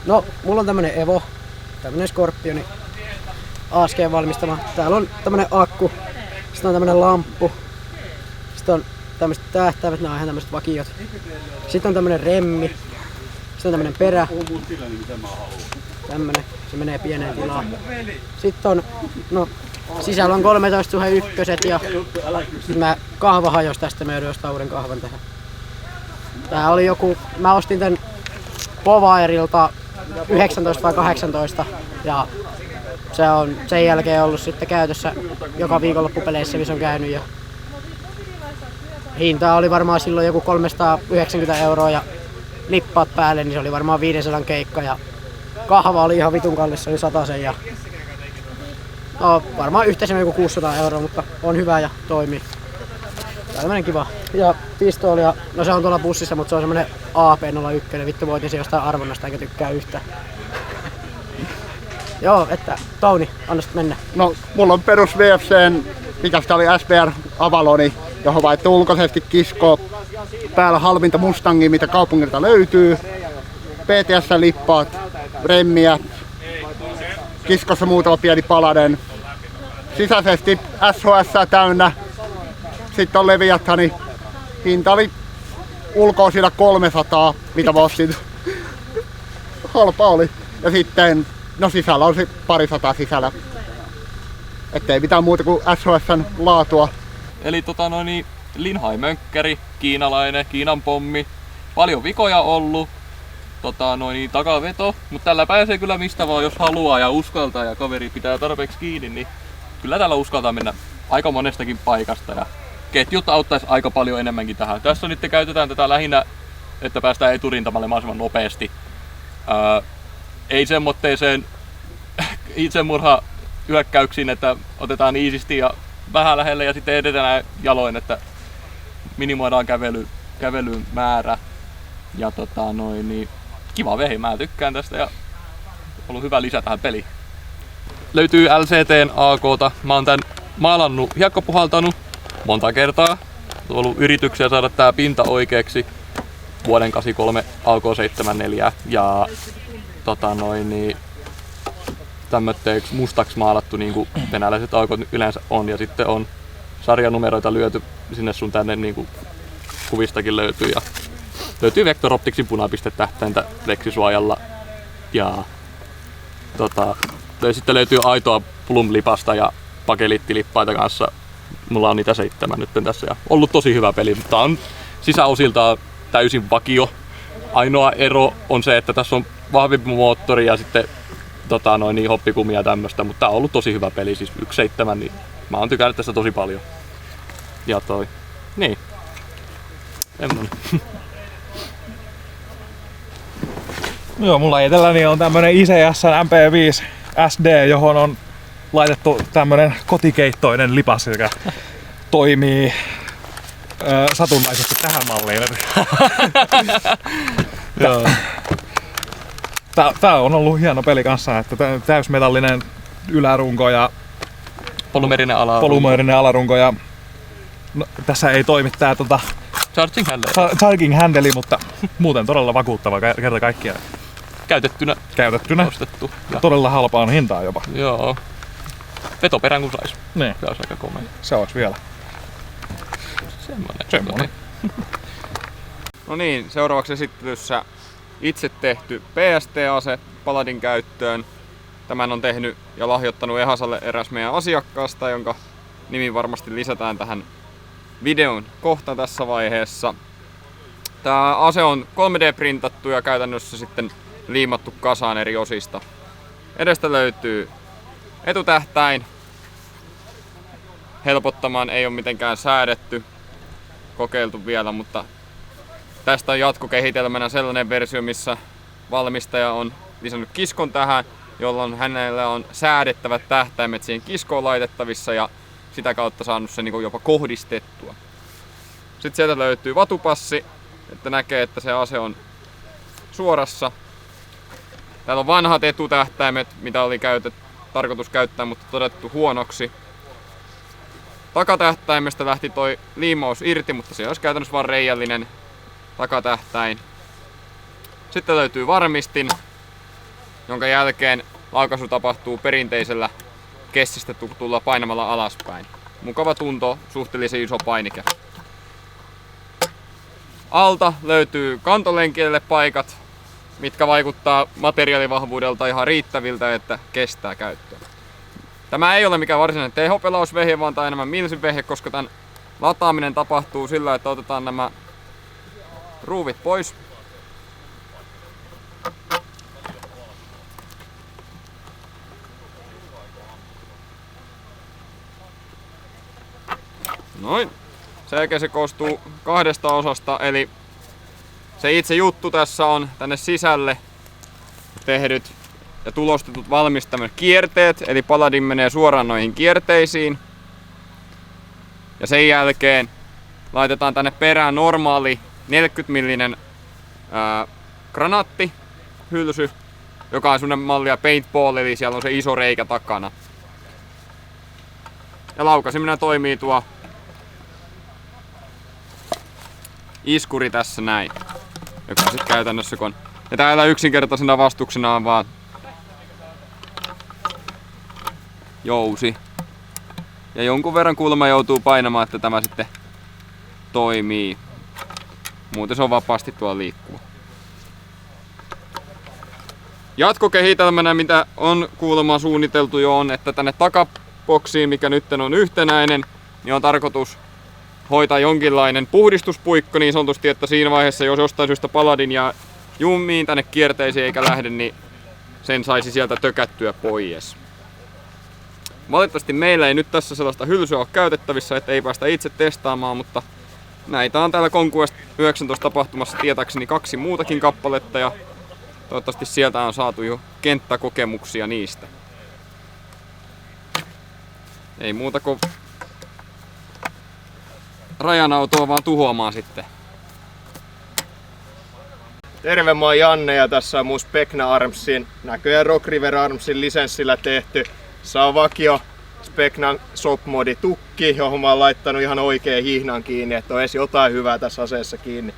No, mulla on tämmönen Evo, tämmönen Scorpioni, ASK:n valmistama. Täällä on tämmönen akku, sitten on tämmönen lamppu, sitten on tämmöiset tähtäimet, nämä on ihan tämmöiset vakiot. Sitten on tämmönen remmi, sitten on tämmönen perä, tämmönen, se menee pieneen tilaan. Sitten on, no sisällä on 13/1 ja sit kahva hajosi tästä, mä joudun ostaa uuden kahvan tähän. Tää oli joku, mä ostin tän Povairilta 19 vai 18 ja se on sen jälkeen ollut sitten käytössä joka viikonloppupeleissä, missä on käynyt. Ja hinta oli varmaan silloin joku 390 € ja lippaat päälle, niin se oli varmaan 500 keikka ja kahva oli ihan vitun kallis, se oli 100 ja no, varmaan yhteensä joku 600 €, mutta on hyvä ja toimii. Tällainen kiva. Ja pistoolia, no se on tuolla bussissa, mutta se on semmonen AP01, vittu voitin se jostain arvonnasta eikä tykkää yhtään. Joo, että Touni, anna sit mennä. No, mulla on perus VFCn, mikä sitä oli SBR Avaloni, johon vaihtuu ulkoisesti kisko. Päällä halvinta Mustangia, mitä kaupungilta löytyy. PTS-lippaat, remmiä, kiskossa muutama pieni palanen. Sisäisesti SHS täynnä. Sitten on Leviathani. Hinta oli ulkoa siinä 300, mitä mä ostin. Halpa oli. Ja sitten, no sisällä on se parisataa sisällä. Ettei mitään muuta kuin SHS:n laatua. Eli Linhai-mönkkäri, kiinalainen, Kiinan pommi. Paljon vikoja ollut. Takaveto, mutta tällä pääsee kyllä mistä vaan, jos haluaa ja uskaltaa ja kaveri pitää tarpeeksi kiinni, niin kyllä tällä uskaltaa mennä aika monestakin paikasta ja ketjut auttaisi aika paljon enemmänkin tähän. Tässä nyt käytetään tätä lähinnä, että päästään eturintamalle mahdollisimman nopeasti. Ei semmoitteeseen itsemurha hyökkäyksiin, että otetaan iisisti ja vähän lähelle ja sitten edetään jaloin, että minimoidaan kävelyn määrä. Ja kiva vehi, mä tykkään tästä ja ollut hyvä lisä tähän peliin. Löytyy LCT:n AK:ta. Mä oon tän maalannut, hiekkapuhaltanut monta kertaa. On ollut yrityksiä saada tää pinta oikeaksi vuoden 83 AK-74 ja tämmötteeksi mustaksi maalattu niinku venäläiset AK:t yleensä on ja sitten on sarjanumeroita lyöty sinne sun tänne niinku kuvistakin löytyy ja löytyy Vector Opticsin punapistetähtäintä leksisuojalla ja sitten löytyy aitoa Plum-lipasta ja pakelittilippaita kanssa. Mulla on niitä 7 nyt tässä ja ollut tosi hyvä peli, mutta on sisäosiltaan täysin vakio. Ainoa ero on se, että tässä on vahvempi moottori ja sitten hoppikumia ja tämmöstä, mutta tää on ollut tosi hyvä peli, siis 1.7, niin mä oon tykännyt tästä tosi paljon. Ja niin. Semmonen. Joo, mulla itselläni on tämmönen ICS:n MP5 SD, johon on laitettu tämmönen kotikeittoinen lipas, joka toimii satunnaisesti tähän malliin. Tää on ollut hieno peli kanssa, että täysmetallinen ylärunko ja polymeerinen alarunko ja no, tässä ei toimi tää charging handle, mutta muuten todella vakuuttava kerta kaikkiaan. Käytettynä. Ostettu. Ja todella halpaan hintaan jopa. Joo. Vetoperän kun sais. Niin. Se olisi aika komea. Se olisi vielä. Semmonen. No niin, seuraavaksi esittelyssä itse tehty PST-ase Paladin käyttöön. Tämän on tehnyt ja lahjoittanut Ehasalle eräs meidän asiakkaasta, jonka nimi varmasti lisätään tähän videon kohta tässä vaiheessa. Tää ase on 3D-printattu ja käytännössä sitten liimattu kasaan eri osista. Edestä löytyy etutähtäin. Helpottamaan ei ole mitenkään säädetty, kokeiltu vielä, mutta tästä on jatkokehitelmänä sellainen versio, missä valmistaja on lisännyt kiskon tähän, jolloin hänellä on säädettävät tähtäimet siihen kiskoon laitettavissa ja sitä kautta saanut se niin jopa kohdistettua. Sitten sieltä löytyy vatupassi, että näkee, että se ase on suorassa. Täällä on vanhat etutähtäimet, mitä oli tarkoitus käyttää, mutta todettu huonoksi. Takatähtäimestä lähti toi liimaus irti, mutta se olisi käytännössä vain reiällinen takatähtäin. Sitten löytyy varmistin, jonka jälkeen laukaisu tapahtuu perinteisellä kessistä tulla painamalla alaspäin. Mukava tunto, suhteellisen iso painike. Alta löytyy kantolenkille paikat, mitkä vaikuttaa materiaalivahvuudelta ihan riittäviltä, että kestää käyttöä. Tämä ei ole mikään varsinainen tehopelausvehje, vaan tämä enemmän milsivehje, koska tämän lataaminen tapahtuu sillä, että otetaan nämä ruuvit pois. Noin. Sen jälkeen se koostuu 2 osasta, eli se itse juttu tässä on tänne sisälle tehdyt ja tulostetut valmistamat kierteet, eli Paladin menee suoraan noihin kierteisiin. Ja sen jälkeen laitetaan tänne perään normaali 40 millinen granaattihylsy, joka on semmonen mallia paintball, eli siellä on se iso reikä takana. Ja laukaisimena toimii tuo iskuri tässä näin, joka sitten käytännössä kun... Ja täällä yksinkertaisena vastuksena on vaan jousi. Ja jonkun verran kuulemma joutuu painamaan, että tämä sitten toimii. Muuten se on vapaasti tuolla liikkuu. Jatkokehitelmänä, mitä on kuulemma suunniteltu jo on, että tänne takaboksiin, mikä nyt on yhtenäinen, niin on tarkoitus hoitaa jonkinlainen puhdistuspuikko niin sanotusti, että siinä vaiheessa, jos jostain syystä Paladin ja jummiin tänne kierteisiin eikä lähde, niin sen saisi sieltä tökättyä pois. Valitettavasti meillä ei nyt tässä sellaista hylsyä ole käytettävissä, että ei päästä itse testaamaan, mutta näitä on täällä Conquest 19 tapahtumassa tietääkseni 2 muutakin kappaletta ja toivottavasti sieltä on saatu jo kenttäkokemuksia niistä. Ei muuta kuin rajanautoa vaan tuhoamaan sitten. Terve, mä oon Janne ja tässä on mun Specna Armsin, näköjään Rock River Armsin lisenssillä tehty. Se on vakio Specnan Shop-modi tukki, johon mä oon laittanut ihan oikein hihnan kiinni, että on edes jotain hyvää tässä aseessa kiinni.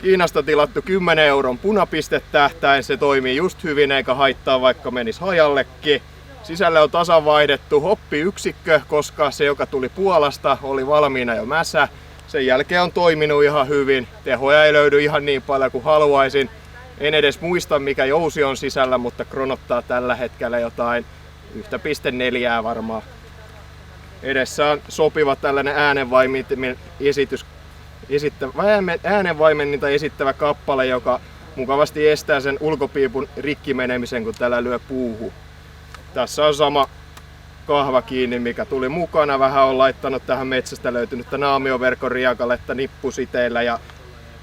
Kiinasta tilattu 10 euron punapistetähtäin, se toimii just hyvin eikä haittaa vaikka menis hajallekin. Sisälle on tasan vaihdettu hoppiyksikkö, koska se joka tuli Puolasta oli valmiina jo mäsä. Sen jälkeen on toiminut ihan hyvin. Tehoja ei löydy ihan niin paljon kuin haluaisin. En edes muista mikä jousi on sisällä, mutta kronottaa tällä hetkellä jotain 1.4 varmaan. Edessä on sopiva tällainen äänenvaimenninta esittävä kappale, joka mukavasti estää sen ulkopiipun rikki menemisen, kun tällä lyö puuhun. Tässä on sama kahva kiinni, mikä tuli mukana. Vähän on laittanut tähän metsästä löytynyttä naamioverkon riekaletta nippusiteillä ja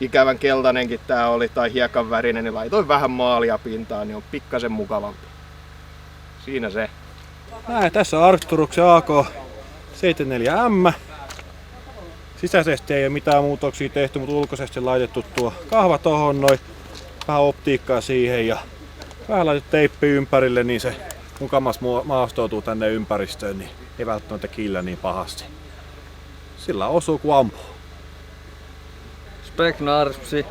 ikävän keltainenkin tää oli tai hiekan värinen, niin laitoin vähän maalia pintaan, niin on pikkasen mukavampi. Siinä se. Näin, tässä on Arcturuksen AK-74M. Sisäisesti ei ole mitään muutoksia tehty, mutta ulkoisesti laitettu tuo kahva tohon noin. Vähän optiikkaa siihen ja vähän laitettu teippi ympärille, niin se mukamas maastoutuu tänne ympäristöön, niin ei välttämättä killä niin pahasti. Sillä osuu kun ampuu. Specna Armsi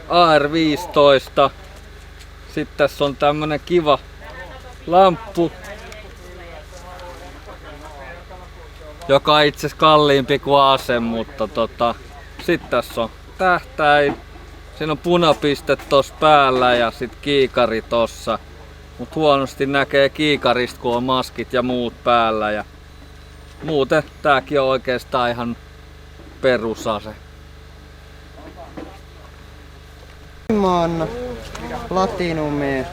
AR-15. Sitten tässä on tämmönen kiva lamppu, joka on itse asiassa kalliimpi kuin ase, mutta sitten tässä on tähtäin. Siinä on punapiste tossa päällä ja sitten kiikari tossa. Mut huonosti näkee kiikarista, kun on maskit ja muut päällä. Ja muuten tääkin on oikeastaan ihan perusase. On Platinumi.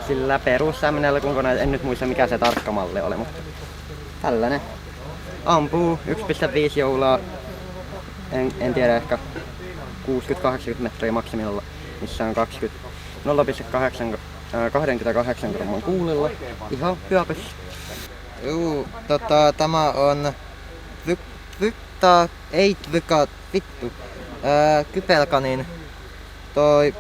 Sillä perussämmenellä, en nyt muista mikä se tarkka malli oli, mutta tällainen. Ampuu 1.5 joulaa. En tiedä, ehkä 60-80 metriä maksimilla, missä on 0.28 gramman kuulilla. Ihan hyvä pysy. Tämä on Kypelkanin toi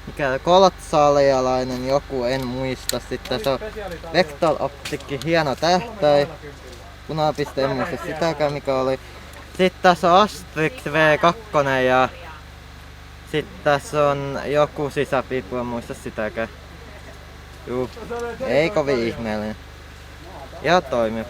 mikä koltsalialainen joku, en muista. Sitten se on Vectal Optikki, hieno tähtäin. Punapiste, en muista sitäkään mikä oli. Sitten tässä on Astrix V2 ja Sitten tässä on joku sisäpiippu, en muista sitäkään. Juu, ei kovin ihmeellinen. Ja toimii.